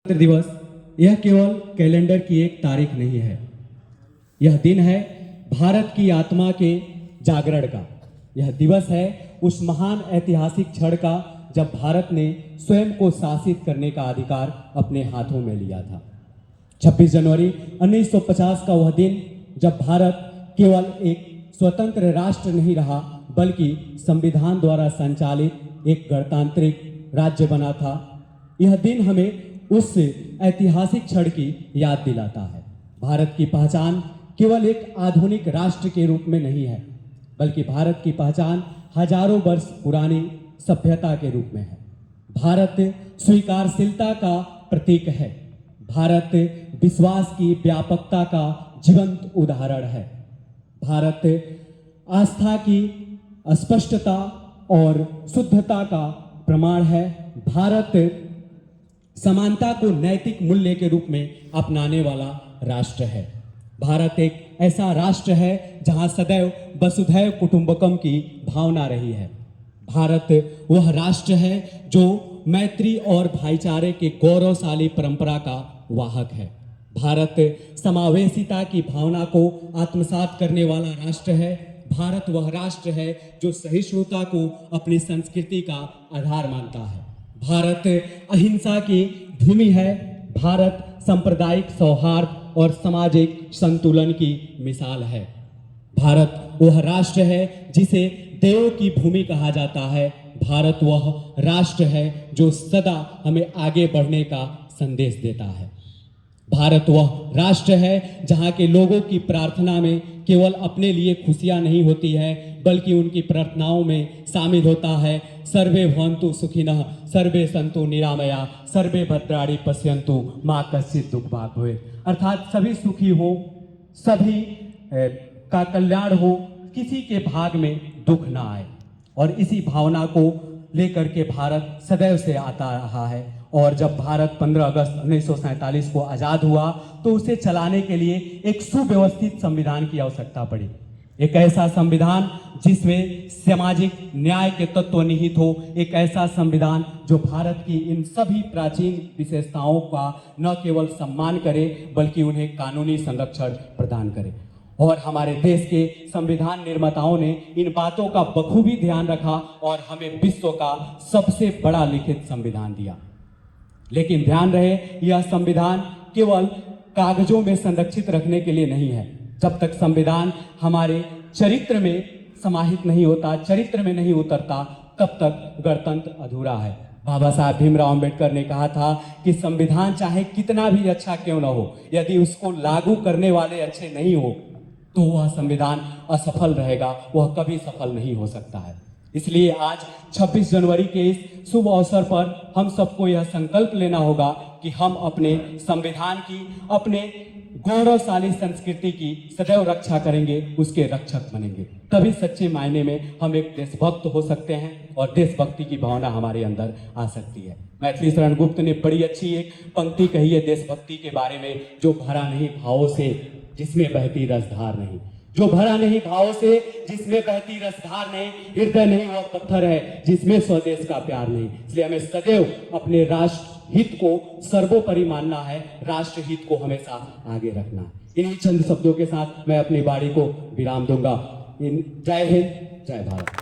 गणतंत्र दिवस यह केवल कैलेंडर की एक तारीख नहीं है। यह दिन है भारत की आत्मा के जागरण का। यह दिवस है उस महान ऐतिहासिक क्षण का जब भारत ने स्वयं को शासित करने का अधिकार अपने हाथों में लिया था। 26 जनवरी 1950 का वह दिन जब भारत केवल एक स्वतंत्र राष्ट्र नहीं रहा बल्कि संविधान द्वारा संचालित एक गणतांत्रिक राज्य बना था। यह दिन हमें उस ऐतिहासिक क्षण की याद दिलाता है। भारत की पहचान केवल एक आधुनिक राष्ट्र के रूप में नहीं है, बल्कि भारत की पहचान हजारों वर्ष पुरानी सभ्यता के रूप में है। भारत स्वीकारशीलता का प्रतीक है। भारत विश्वास की व्यापकता का जीवंत उदाहरण है। भारत आस्था की स्पष्टता और शुद्धता का प्रमाण है। भारत समानता को नैतिक मूल्य के रूप में अपनाने वाला राष्ट्र है। भारत एक ऐसा राष्ट्र है जहां सदैव वसुधैव कुटुंबकम की भावना रही है। भारत वह राष्ट्र है जो मैत्री और भाईचारे के गौरवशाली परंपरा का वाहक है। भारत समावेशिता की भावना को आत्मसात करने वाला राष्ट्र है। भारत वह राष्ट्र है जो सहिष्णुता को अपनी संस्कृति का आधार मानता है। भारत अहिंसा की भूमि है। भारत सांप्रदायिक सौहार्द और सामाजिक संतुलन की मिसाल है। भारत वह राष्ट्र है जिसे देवों की भूमि कहा जाता है। भारत वह राष्ट्र है जो सदा हमें आगे बढ़ने का संदेश देता है। भारत वह राष्ट्र है जहाँ के लोगों की प्रार्थना में केवल अपने लिए खुशियाँ नहीं होती है, बल्कि उनकी प्रार्थनाओं में शामिल होता है सर्वे भवन्तु सुखिनः, सर्वे सन्तु निरामया, सर्वे भद्राणि पश्यन्तु, मा कश्चित् दुःखभाग् भवेत्। अर्थात सभी सुखी हो, सभी का कल्याण हो, किसी के भाग में दुख ना आए। और इसी भावना को लेकर के भारत सदैव से आता रहा है। और जब भारत 15 अगस्त 1947 को आज़ाद हुआ तो उसे चलाने के लिए एक सुव्यवस्थित संविधान की आवश्यकता पड़ी। एक ऐसा संविधान जिसमें सामाजिक न्याय के तत्व निहित हो, एक ऐसा संविधान जो भारत की इन सभी प्राचीन विशेषताओं का न केवल सम्मान करे बल्कि उन्हें कानूनी संरक्षण प्रदान करे। और हमारे देश के संविधान निर्माताओं ने इन बातों का बखूबी ध्यान रखा और हमें विश्व का सबसे बड़ा लिखित संविधान दिया। लेकिन ध्यान रहे, यह संविधान केवल कागजों में संरक्षित रखने के लिए नहीं है। जब तक संविधान हमारे चरित्र में समाहित नहीं होता, चरित्र में नहीं उतरता, तब तक गणतंत्र अधूरा है। बाबा साहब भीमराव अंबेडकर ने कहा था कि संविधान चाहे कितना भी अच्छा क्यों न हो, यदि उसको लागू करने वाले अच्छे नहीं हो तो वह संविधान असफल रहेगा, वह कभी सफल नहीं हो सकता है। इसलिए आज 26 जनवरी के इस शुभ अवसर पर हम सबको यह संकल्प लेना होगा कि हम अपने संविधान की, अपने गौरवशाली संस्कृति की सदैव रक्षा करेंगे, उसके रक्षक बनेंगे। तभी सच्चे मायने में हम एक देशभक्त हो सकते हैं और देशभक्ति की भावना हमारे अंदर आ सकती है। मैथिली शरण गुप्त ने बड़ी अच्छी एक पंक्ति कही है देशभक्ति के बारे में, जो भरा नहीं भावों से जिसमें बहती रसधार नहीं। जो भरा नहीं भावों से जिसमें बहती रसधार नहीं, हृदय नहीं वह पत्थर है जिसमें स्वदेश का प्यार नहीं। इसलिए हमें सदैव अपने राष्ट्र हित को सर्वोपरि मानना है, राष्ट्र हित को हमेशा आगे रखना है। इन्हीं चंद शब्दों के साथ मैं अपनी वाणी को विराम दूंगा। जय हिंद, जय भारत।